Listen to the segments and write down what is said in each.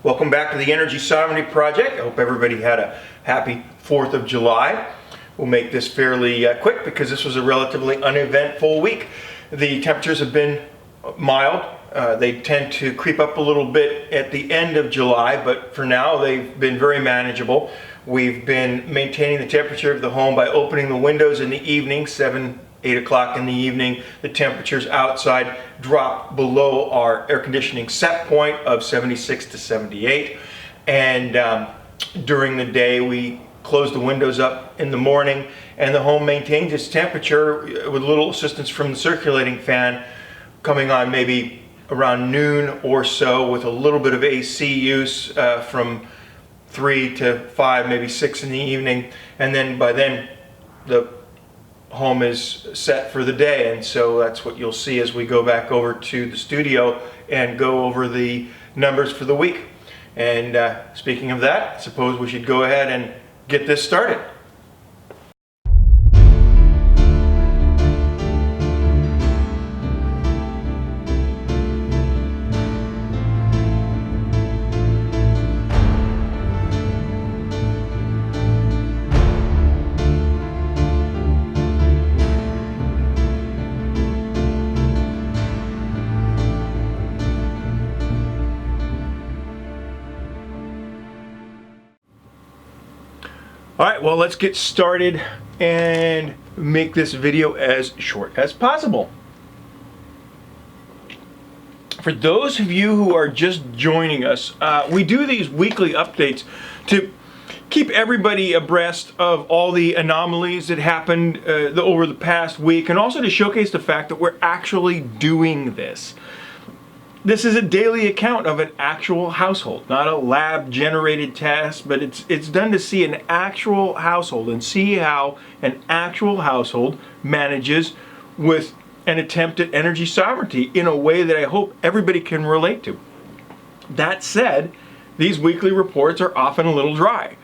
Welcome back to the Energy Sovereignty Project. I hope everybody had a happy 4th of July. We'll make this fairly quick because this was a relatively uneventful week. The temperatures have been mild. They tend to creep up a little bit at the end of July, but for now they've been very manageable. We've been maintaining the temperature of the home by opening the windows in the evening, 8 o'clock in the evening. The temperatures outside drop below our air conditioning set point of 76 to 78. And during the day, we close the windows up in the morning, and the home maintains its temperature with a little assistance from the circulating fan coming on maybe around noon or so, with a little bit of AC use from 3 to 5, maybe 6 in the evening. And then by then, the home is set for the day, and so that's what you'll see as we go back over to the studio and go over the numbers for the week. And speaking of that, I suppose we should go ahead and get this started. All right, well, let's get started and make this video as short as possible. For those of you who are just joining us, we do these weekly updates to keep everybody abreast of all the anomalies that happened over the past week, and also to showcase the fact that we're actually doing this. This is a daily account of an actual household, not a lab-generated test, but it's done to see an actual household and see how an actual household manages with an attempt at energy sovereignty in a way that I hope everybody can relate to. That said, these weekly reports are often a little dry.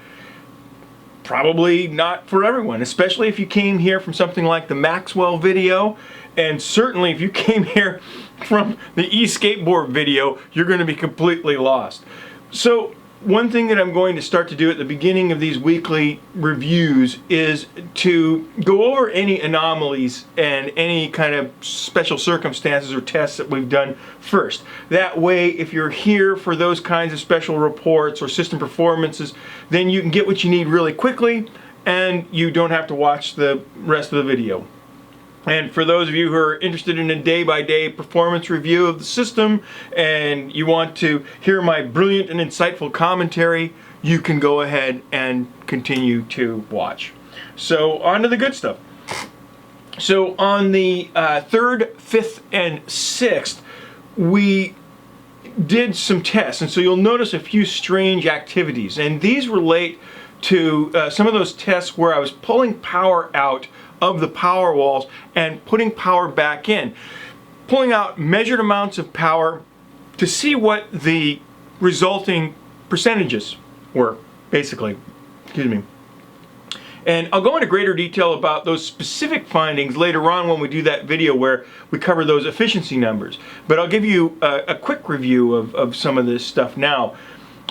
Probably not for everyone, especially if you came here from something like the Maxwell video, and certainly if you came here from the e-skateboard video, you're going to be completely lost. So one thing that I'm going to start to do at the beginning of these weekly reviews is to go over any anomalies and any kind of special circumstances or tests that we've done first. That way, if you're here for those kinds of special reports or system performances, then you can get what you need really quickly and you don't have to watch the rest of the video. And for those of you who are interested in a day-by-day performance review of the system and you want to hear my brilliant and insightful commentary, you can go ahead and continue to watch. So on to the good stuff. So on the 3rd, 5th, and 6th, we did some tests, and so you'll notice a few strange activities, and these relate to some of those tests where I was pulling power out of the power walls and putting power back in, pulling out measured amounts of power to see what the resulting percentages were, basically. Excuse me. And I'll go into greater detail about those specific findings later on when we do that video where we cover those efficiency numbers. But I'll give you a quick review of some of this stuff now.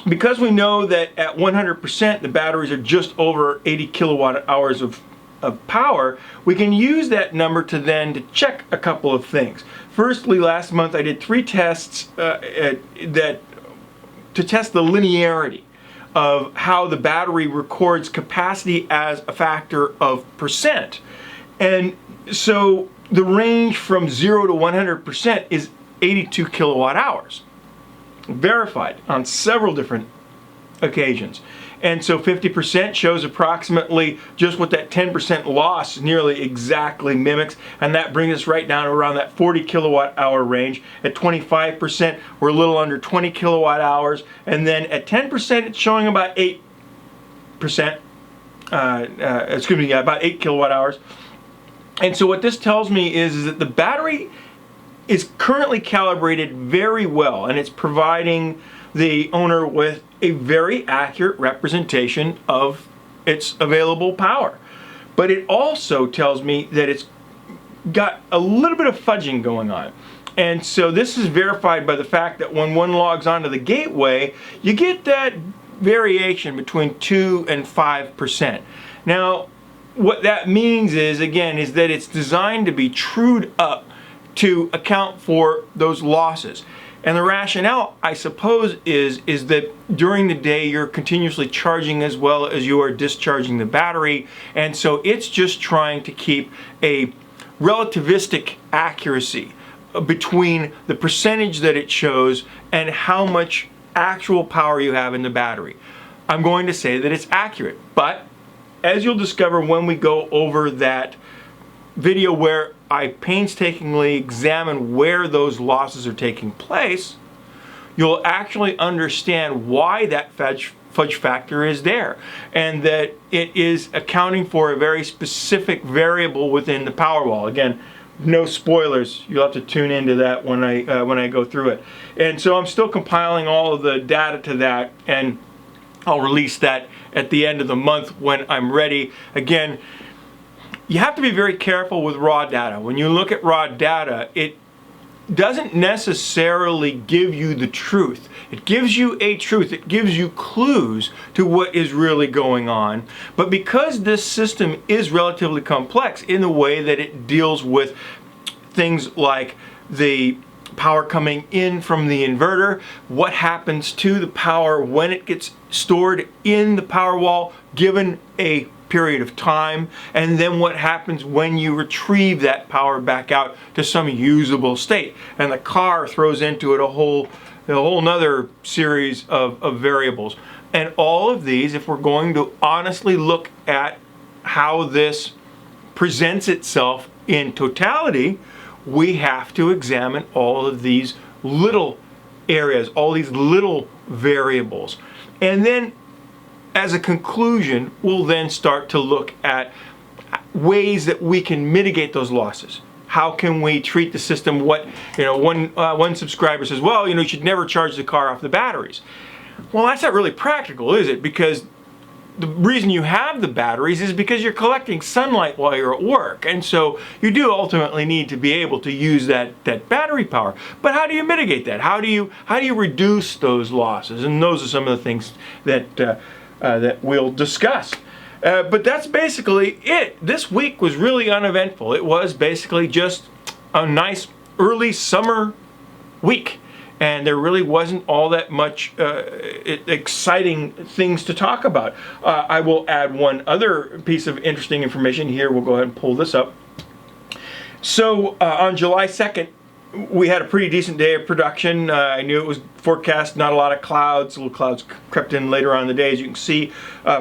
Because we know that at 100% the batteries are just over 80 kilowatt hours of power, we can use that number to check a couple of things. Firstly, last month I did 3 tests to test the linearity of how the battery records capacity as a factor of percent. And so the range from 0 to 100% is 82 kilowatt hours. Verified on several different occasions. And so 50% shows approximately just what that 10% loss nearly exactly mimics, and that brings us right down around that 40 kilowatt hour range. At 25%, we're a little under 20 kilowatt hours, and then at 10%, it's showing about 8%, about 8 kilowatt hours. And so what this tells me is that the battery is currently calibrated very well, and it's providing the owner with a very accurate representation of its available power. But it also tells me that it's got a little bit of fudging going on. And so this is verified by the fact that when one logs onto the gateway, you get that variation between 2 and 5%. Now, what that means is, again, is that it's designed to be trued up to account for those losses. And the rationale, I suppose, is that during the day you're continuously charging as well as you are discharging the battery, and so it's just trying to keep a relativistic accuracy between the percentage that it shows and how much actual power you have in the battery. I'm going to say that it's accurate, but as you'll discover when we go over that video where I painstakingly examine where those losses are taking place, you'll actually understand why that fudge factor is there, and that it is accounting for a very specific variable within the Powerwall. Again, no spoilers. You'll have to tune into that when I go through it. And so I'm still compiling all of the data to that, and I'll release that at the end of the month when I'm ready. Again, you have to be very careful with raw data. When you look at raw data, it doesn't necessarily give you the truth. It gives you a truth. It gives you clues to what is really going on. But because this system is relatively complex in the way that it deals with things like the power coming in from the inverter, what happens to the power when it gets stored in the Powerwall given a period of time, and then what happens when you retrieve that power back out to some usable state. And the car throws into it a whole nother series of variables. And all of these, if we're going to honestly look at how this presents itself in totality, we have to examine all of these little areas, all these little variables. And then as a conclusion, we'll then start to look at ways that we can mitigate those losses. How can we treat the system? One subscriber says, well, you should never charge the car off the batteries. Well, that's not really practical, is it? Because the reason you have the batteries is because you're collecting sunlight while you're at work. And so you do ultimately need to be able to use that battery power. But how do you mitigate that? How do you reduce those losses? And those are some of the things that we'll discuss. But that's basically it. This week was really uneventful. It was basically just a nice early summer week. And there really wasn't all that much exciting things to talk about. I will add one other piece of interesting information here. We'll go ahead and pull this up. So on July 2nd, we had a pretty decent day of production. I knew it was forecast, not a lot of clouds. Little clouds crept in later on in the day. As you can see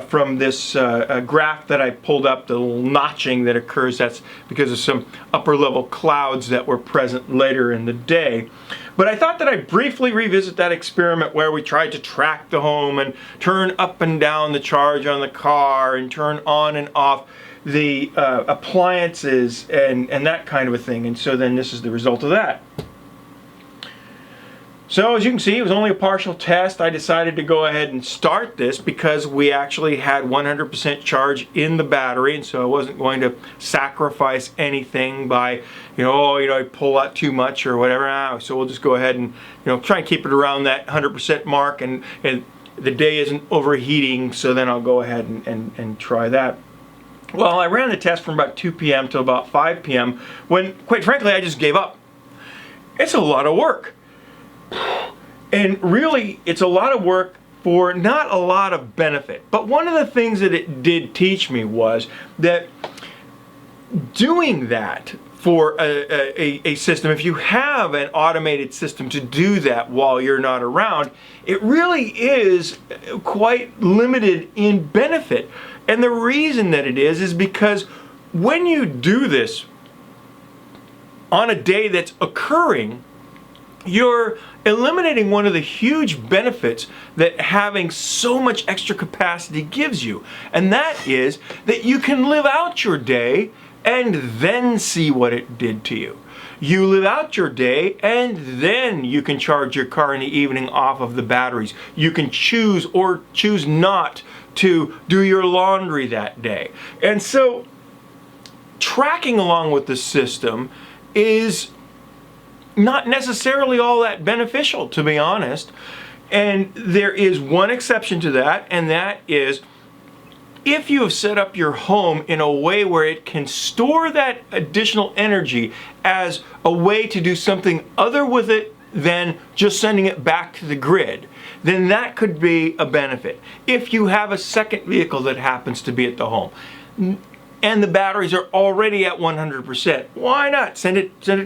from this graph that I pulled up, the little notching that occurs, that's because of some upper level clouds that were present later in the day. But I thought that I'd briefly revisit that experiment where we tried to track the home and turn up and down the charge on the car and turn on and off the appliances and that kind of a thing. And so then this is the result of that. So as you can see, it was only a partial test. I decided to go ahead and start this because we actually had 100% charge in the battery, and so I wasn't going to sacrifice anything by, I pull out too much or whatever. So we'll just go ahead and, try and keep it around that 100% mark, and the day isn't overheating, so then I'll go ahead and try that. Well, I ran the test from about 2 p.m. till about 5 p.m. when, quite frankly, I just gave up. It's a lot of work. And really, it's a lot of work for not a lot of benefit. But one of the things that it did teach me was that doing that for a system, if you have an automated system to do that while you're not around, it really is quite limited in benefit. And the reason that it is because when you do this on a day that's occurring, you're eliminating one of the huge benefits that having so much extra capacity gives you. And that is that you can live out your day and then see what it did to you. You live out your day and then you can charge your car in the evening off of the batteries. You can choose or choose not to do your laundry that day. And so tracking along with the system is not necessarily all that beneficial, to be honest. And there is one exception to that, and that is if you have set up your home in a way where it can store that additional energy as a way to do something other with it than just sending it back to the grid, then that could be a benefit. If you have a second vehicle that happens to be at the home and the batteries are already at 100%, why not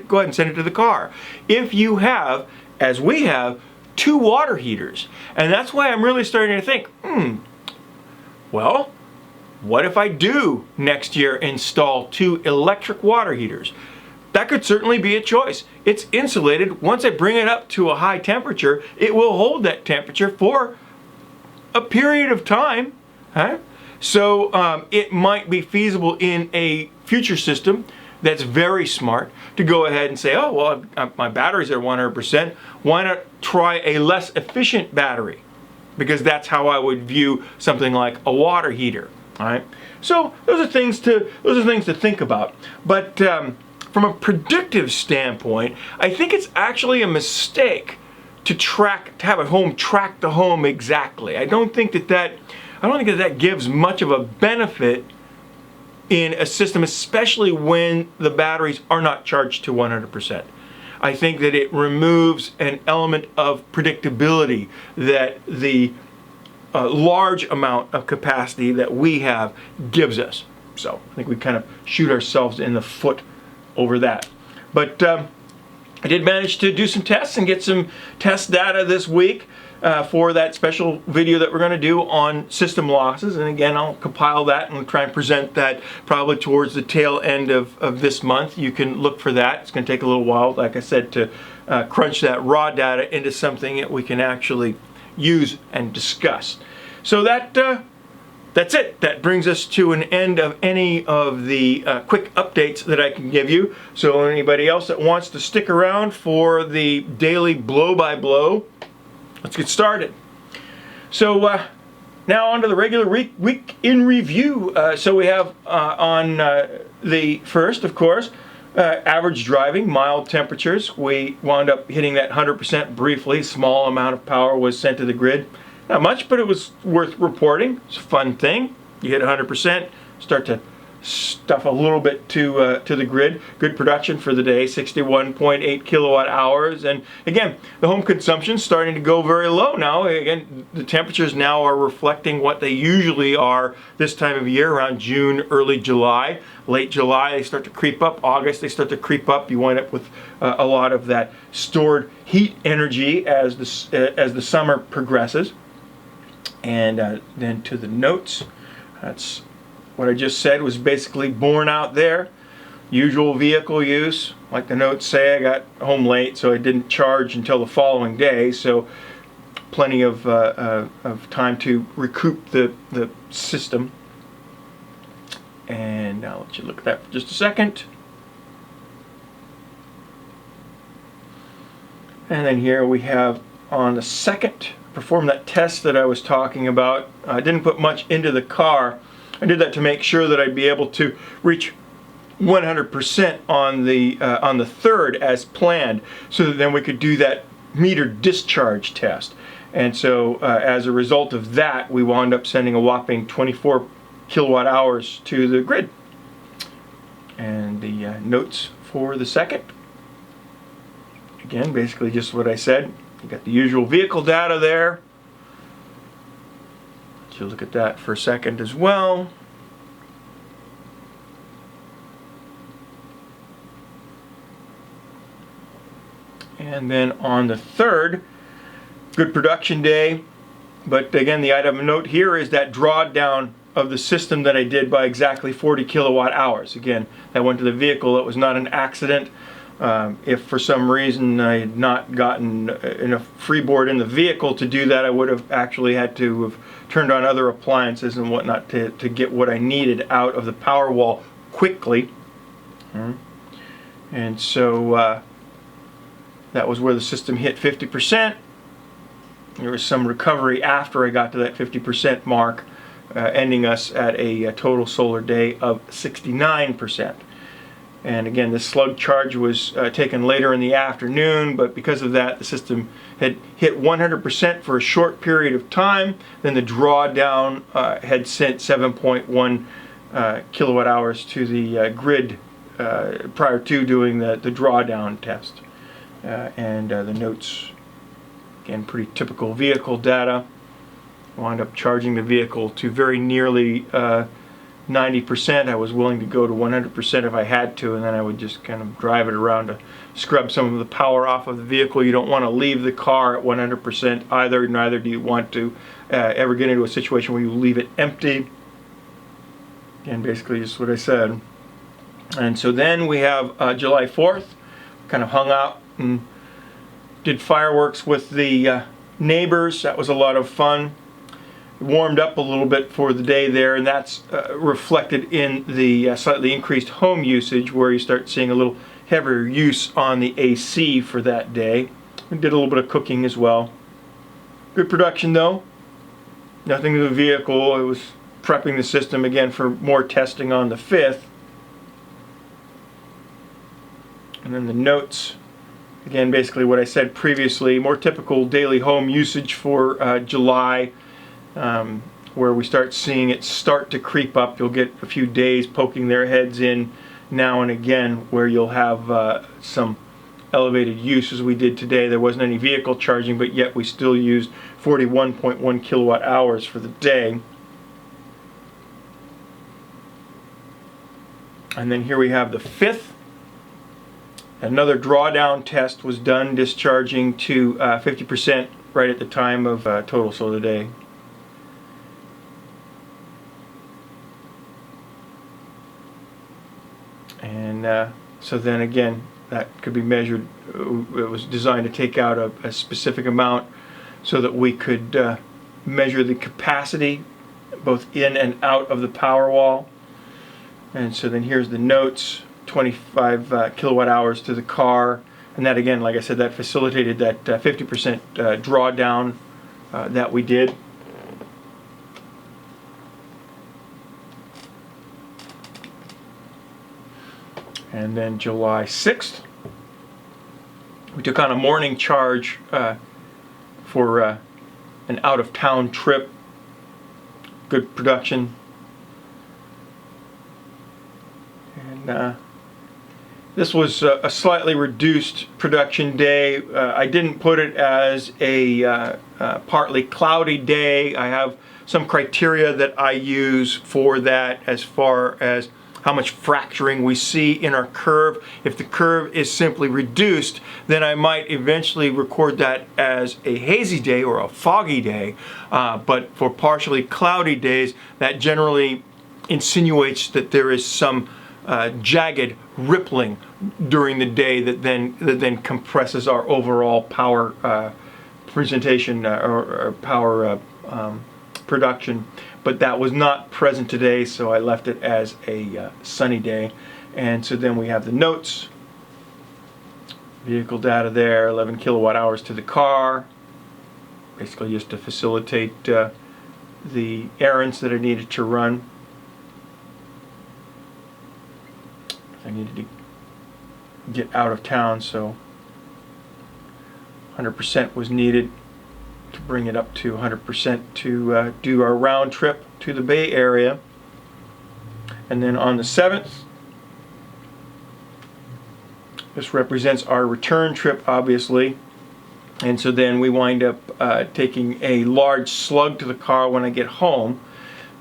go ahead and send it to the car. If you have, as we have, 2 water heaters, and that's why I'm really starting to think, well, what if I do next year install 2 electric water heaters? That could certainly be a choice. It's insulated. Once I bring it up to a high temperature, it will hold that temperature for a period of time. So it might be feasible in a future system that's very smart to go ahead and say, oh, well, my batteries are 100%. Why not try a less efficient battery? Because that's how I would view something like a water heater. All right. So those are things to think about. But from a predictive standpoint, I think it's actually a mistake to have a home track the home exactly. I don't think that gives much of a benefit in a system, especially when the batteries are not charged to 100%. I think that it removes an element of predictability that the large amount of capacity that we have gives us. So I think we kind of shoot ourselves in the foot over that. But I did manage to do some tests and get some test data this week for that special video that we're going to do on system losses. And again, I'll compile that and try and present that probably towards the tail end of this month. You can look for that. It's going to take a little while, like I said, to crunch that raw data into something that we can actually use and discuss. So that's it. That brings us to an end of any of the quick updates that I can give you. So anybody else that wants to stick around for the daily blow-by-blow, let's get started. So now on to the regular week in review. So we have on the first, of course, average driving, mild temperatures. We wound up hitting that 100% briefly. Small amount of power was sent to the grid. Not much, but it was worth reporting. It's a fun thing. You hit 100%, start to stuff a little bit to the grid. Good production for the day, 61.8 kilowatt hours. And again, the home consumption is starting to go very low now. Again, the temperatures now are reflecting what they usually are this time of year, around June, early July. Late July, they start to creep up. August, they start to creep up. You wind up with a lot of that stored heat energy as the summer progresses. And then to the notes, that's what I just said was basically borne out there. Usual vehicle use, like the notes say, I got home late, so I didn't charge until the following day. So plenty of time to recoup the system. And I'll let you look at that for just a second. And then here we have on the second, perform that test that I was talking about. I didn't put much into the car. I did that to make sure that I'd be able to reach 100% on the third as planned, so that then we could do that meter discharge test. And so as a result of that, we wound up sending a whopping 24 kilowatt hours to the grid. And the notes for the second, again, basically just what I said. You got the usual vehicle data there. Let's look at that for a second as well. And then on the third, good production day. But again, the item of note here is that drawdown of the system that I did by exactly 40 kilowatt hours. Again, that went to the vehicle. It was not an accident. If for some reason I had not gotten enough freeboard in the vehicle to do that, I would have actually had to have turned on other appliances and whatnot to get what I needed out of the power wall quickly. And so that was where the system hit 50%. There was some recovery after I got to that 50% mark, ending us at a total solar day of 69%. And again, this slug charge was taken later in the afternoon, but because of that, the system had hit 100% for a short period of time. Then the drawdown had sent 7.1 kilowatt hours to the grid prior to doing the drawdown test. And the notes, again, pretty typical vehicle data. Wound up charging the vehicle to very nearly 90%. I was willing to go to 100% if I had to, and then I would just kind of drive it around to scrub some of the power off of the vehicle. You don't want to leave the car at 100% either, neither do you want to ever get into a situation where you leave it empty. Again, basically just what I said. And so then we have July 4th, kind of hung out and did fireworks with the neighbors. That was a lot of fun. Warmed up a little bit for the day there, and that's reflected in the slightly increased home usage, where you start seeing a little heavier use on the AC for that day. We did a little bit of cooking as well. Good production though. Nothing to the vehicle. It was prepping the system again for more testing on the 5th. And then the notes, again basically what I said previously, more typical daily home usage for July. Where we start seeing it start to creep up. You'll get a few days poking their heads in now and again where you'll have some elevated use as we did today. There wasn't any vehicle charging, but yet we still used 41.1 kilowatt hours for the day. And then here we have the 5th. Another drawdown test was done, discharging to 50% right at the time of total solar day. And so then again, that could be measured. It was designed to take out a specific amount so that we could measure the capacity both in and out of the power wall. And so then here's the notes, 25 kilowatt hours to the car. And that again, like I said, that facilitated that 50% drawdown that we did. And then July 6th, we took on a morning charge for an out-of-town trip. Good production. And this was a slightly reduced production day. I didn't put it as a partly cloudy day. I have some criteria that I use for that as far as how much fracturing we see in our curve. If the curve is simply reduced, then I might eventually record that as a hazy day or a foggy day. But for partially cloudy days, that generally insinuates that there is some jagged rippling during the day that then compresses our overall power presentation or power production. But that was not present today, so I left it as a sunny day. And so then we have the notes, vehicle data there, 11 kilowatt hours to the car, basically just to facilitate the errands that I needed to run. I needed to get out of town, so 100% was needed to bring it up to 100% to do our round trip to the Bay Area. And then on the 7th, this represents our return trip, obviously. And so then we wind up taking a large slug to the car when I get home.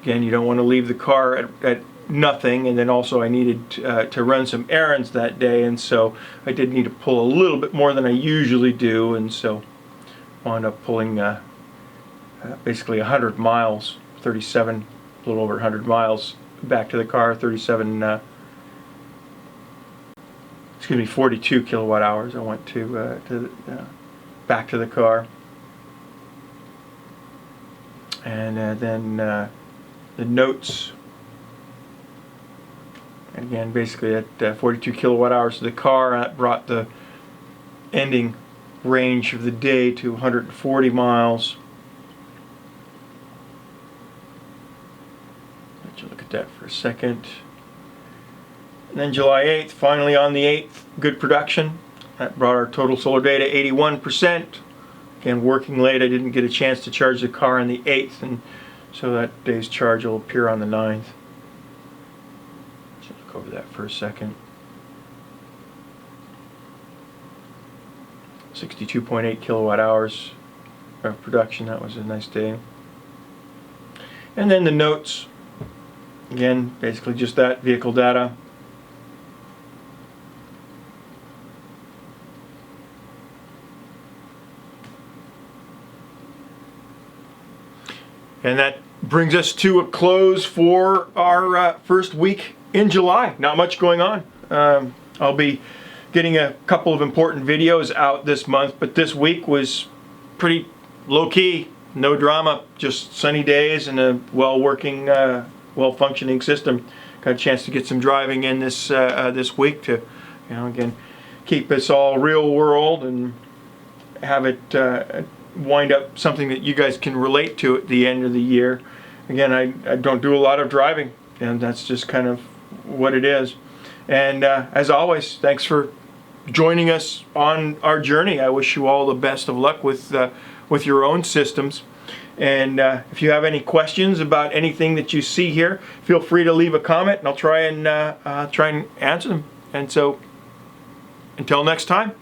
Again, you don't want to leave the car at nothing. And then also I needed to run some errands that day, and so I did need to pull a little bit more than I usually do, and so wound up pulling basically 100 miles, 37, a little over 100 miles back to the car, 42 kilowatt hours I went to back to the car. And then the notes, again basically at 42 kilowatt hours to the car, that brought the ending range of the day to 140 miles. Let you look at that for a second. And then July 8th, finally on the 8th, good production. That brought our total solar day to 81%. Again, working late, I didn't get a chance to charge the car on the 8th, and so that day's charge will appear on the 9th. Let's look over that for a second. 62.8 kilowatt hours of production. That was a nice day. And then the notes, again, basically just that, vehicle data. And that brings us to a close for our first week in July. Not much going on. I'll be getting a couple of important videos out this month, but this week was pretty low-key, no drama, just sunny days and a well-working, well-functioning system. Got a chance to get some driving in this this week to, again, keep us all real world and have it wind up something that you guys can relate to at the end of the year. Again, I don't do a lot of driving, and that's just kind of what it is. And as always, thanks for joining us on our journey. I wish you all the best of luck with your own systems. And if you have any questions about anything that you see here, feel free to leave a comment, and I'll try and answer them. And so, until next time.